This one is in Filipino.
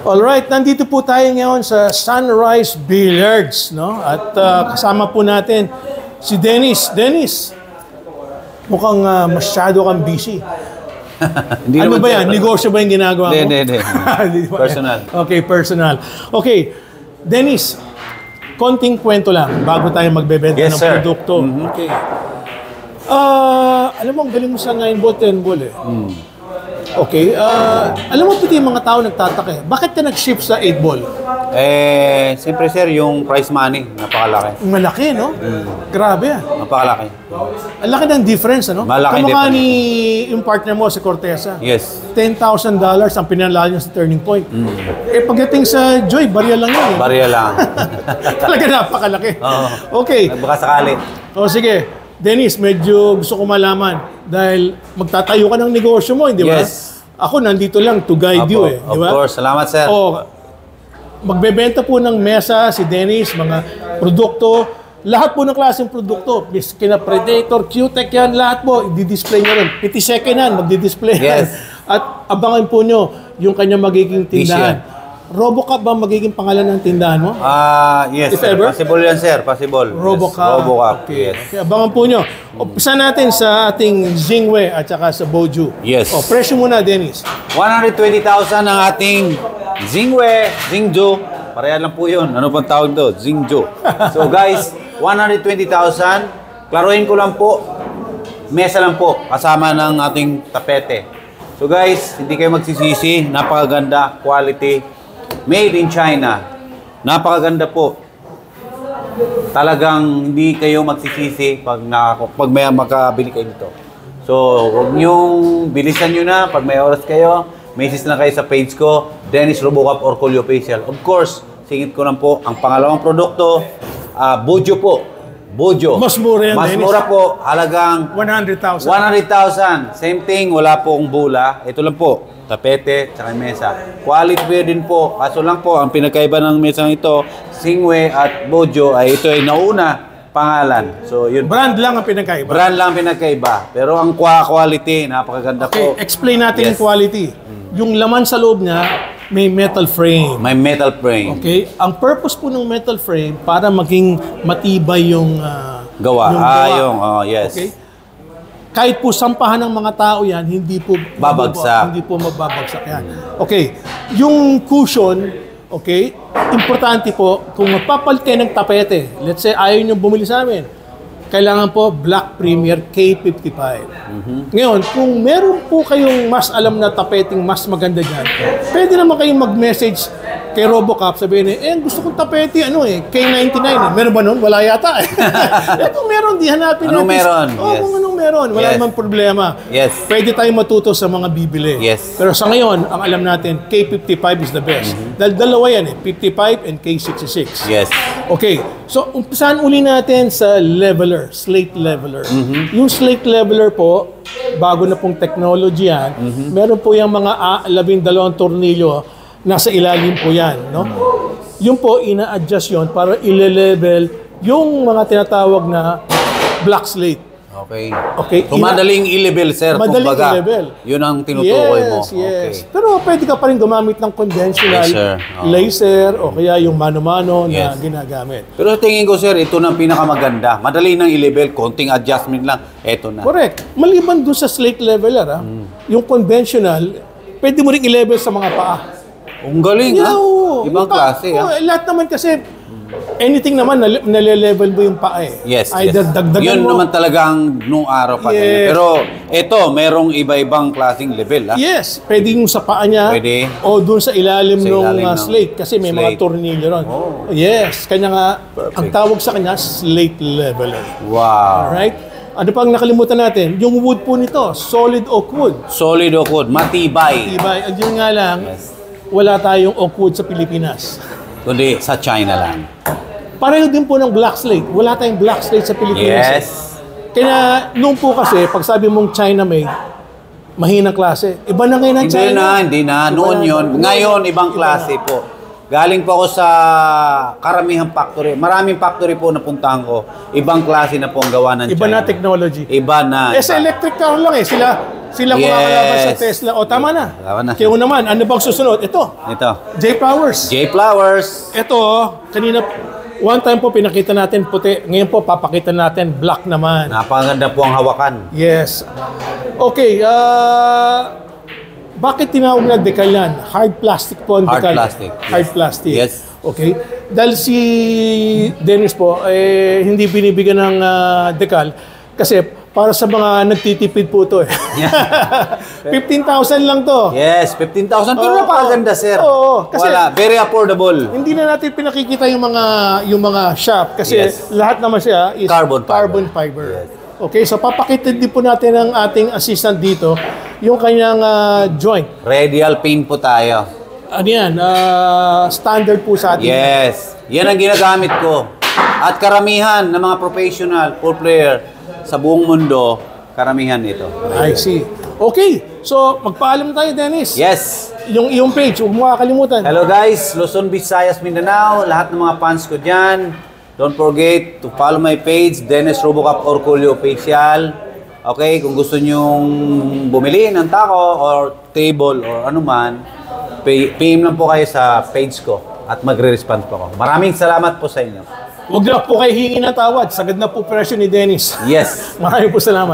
Alright, nandito po tayo ngayon sa Sunrise Billiards, no? At kasama po natin si Dennis. Dennis, mukhang masyado kang busy. Ano ba yan? Negosyo ba yung ginagawa mo? Hindi. Personal. Okay, personal. Okay, Dennis, konting kwento lang bago tayo magbebenta ng produkto. Okay. Alam mo, ang galing mo sa 9-ball, 10-ball eh. Okay. Alam mo, pati yung mga tao nagtataka. Bakit ka nag-shift sa 8-ball? Siyempre sir, yung prize money, napakalaki. Malaki, no? Grabe ah. Napakalaki. Ang laki ng difference, ano? Malaki Kamukha difference. ni yung partner mo, si Cortesa. Yes. $10,000 ang pinanalo niya sa Turning Point. Pagdating sa Joy, barya lang yun. Barya lang. Talaga napakalaki. Okay. Baka sakali. O sige, Dennis, medyo gusto ko malaman dahil magtatayo ka ng negosyo mo, hindi ba? Yes. Ako nandito lang to guide you eh, di ba? Of course, salamat sir. O, magbebenta po ng mesa si Dennis, mga produkto, lahat po ng klaseng produkto, kina Predator, Q-Tech yan, lahat po, i-display nyo rin. 50 second yan, magdi-display yan. Yes. At abangan po nyo yung kanyang magiging tindahan. Robocop ba magiging pangalan ng tindahan mo? Yes. If ever? Possible yan sir, possible. Robocop. Yes. Robocop, Okay. yes. Okay, abangan po nyo. Umpisa natin sa ating Zingwe at saka sa Boju. Yes. O, presyo muna, Dennis. 120,000 ang ating Zingwe, Zingjo. Pareha lang po yun. Ano pang tawag doon? Zingjo. So guys, 120,000. Klaruhin ko lang po. Mesa lang po. Kasama ng ating tapete. So guys, hindi kayo magsisisi. Napakaganda. Quality. Made in China. Napakaganda po. Talagang hindi kayo magsisisi pag may makabili kayo dito. So, huwag niyong bilisan nyo na. Pag may oras kayo, message na kayo sa page ko, Dennis Robocop or Colio Facial. Of course, singit ko lang po ang pangalawang produkto, Bojo po. Bojo. Mas mura yan, Mas Dennis. mura po. Halagang 100,000. 100,000. Same thing, wala po akong bula. Ito lang po, tapete, tsaka mesa. Quality po din po. Kaso lang po, ang pinagkaiba ng mesang ito, Zingwe at Bojo, ay ito ay nauna pangalan. So, yun. Brand lang ang pinagkaiba. Brand lang pinagkaiba. Pero ang quality, napakaganda po. Okay, explain natin Yes. yung quality. Yung laman sa loob niya, may metal frame. May metal frame. Okay? Ang purpose po ng metal frame para maging matibay yung Gawa. yung gawa. Yes. Okay? Kahit po sampahan ng mga tao yan, hindi po Babagsak. Hindi po mababagsak yan. Okay. Yung cushion, okay? Importante po, kung magpapalit kayo ng tapete, let's say ayaw nyo bumili sa amin, kailangan po Black Premier K55. Ngayon, kung meron po kayong mas alam na tapeting mas maganda dyan, pwede naman kayong mag-message kay Robocop, sabihin gusto kong tapete, K99 eh. Meron ba nun? Wala yata eh. Kung meron, di hanapin Anong natin. meron? Oo, Yes. kung anong meron. Wala Yes. namang problema. Yes. Pwede tayong matuto sa mga bibili. Yes. Pero sa ngayon, ang alam natin, K55 is the best. Dahil dalawa yan 55 and K66. Yes. Okay, so umpisahan uli natin sa leveler, slate leveler. Yung slate leveler po, bago na pong technology yan, meron po yung mga 12 tornilyo, nasa ilalim po yan. No? Yung po, ina-adjust yun para ile-level yung mga tinatawag na black slate. Okay. Okay. So, madaling i-level, sir. Madaling kumbaga. i-level. Yun ang tinutukoy mo. Yes, yes. Okay. Pero pwede ka pa rin gumamit ng conventional Laser. laser o kaya yung mano-mano na Yes. ginagamit. Pero tingin ko, sir, ito na ang pinakamaganda. Madali nang i-level, konting adjustment lang. Ito na. Correct. Maliban dun sa slate leveler, yung conventional, pwede mo rin i-level sa mga paa. Ang galing, ha? oo. Ibang Yung paa- klase, ha? Lahat naman kasi, anything naman, nale-level mo yung paa eh. Yes, Either yes. dagdagan Yun mo. naman talagang nung araw pa. Yes. Pero ito, merong iba-ibang klaseng level, ha? Yes, pwede yung sa paa niya Pwede. o dun sa ilalim Sa ng ilalim ng slate kasi may mga slate. tornilyo ron. Yes, kanya nga, Perfect. ang tawag sa kanya, slate leveler. Wow. Alright? Ano pang nakalimutan natin? Yung wood po nito, solid oak wood. Solid oak wood, matibay. Diba? Yun nga lang, wala tayong oak wood sa Pilipinas. Kundi sa China lang. Pareho din po ng black slate. Wala tayong black slate sa Pilipinas. Yes. Kaya nung po kasi, pag sabi mong China made, mahinang klase. Iba na ngayon ang China. Hindi na. Iba Noon na. yun. Ngayon, ibang klase po. Galing po ako sa karamihang factory. Maraming factory po napuntahan ko. Ibang klase na po ang gawa ng Iba China. na technology. Iba na. Sa electric car lang eh. Sila Yes. kumakalaban sa Tesla. O, tama na. Tama na. Kaya naman, ano bang susunod? Ito, Ito. J-Flowers. J-Flowers. Ito, kanina, one time po pinakita natin puti. Ngayon po, papakita natin black naman. Napakaganda po ang hawakan. Yes. Okay, bakit tinawag na decal yan? Hard plastic po ang Hard decal. plastic, Hard yes. plastic. Yes. Okay. Dahil si Dennis po, hindi binibigyan ng decal kasi para sa mga nagtitipid po to eh. 15,000 lang to. Yes, 15,000. Pero Oo, napakaganda, sir. oo, kasi- Wala, very affordable. Hindi na natin pinakikita yung mga shop kasi Yes. lahat naman siya is Carbon fiber. Yes. Okay, so papakita din po natin ng ating assistant dito yung kanyang joint. Radial pin po tayo. Ano yan? Standard po sa atin. Yes. Yan ang ginagamit ko. At karamihan ng mga professional, pool player sa buong mundo, karamihan ito. I see. Okay, so magpaalam tayo, Dennis. Yes. Yung iyong page, huwag mo kakalimutan. Hello guys, Luzon, Visayas, Mindanao, lahat ng mga fans ko dyan. Don't forget to follow my page, Dennis Robocop Orculio Official. Okay, kung gusto nyong bumili ng taco or table or anuman, PM lang po kayo sa page ko at magre-respond po ako. Maraming salamat po sa inyo. Huwag na po kayo hingi ng tawad. Sagad na po presyo ni Dennis. Yes. Maraming po salamat.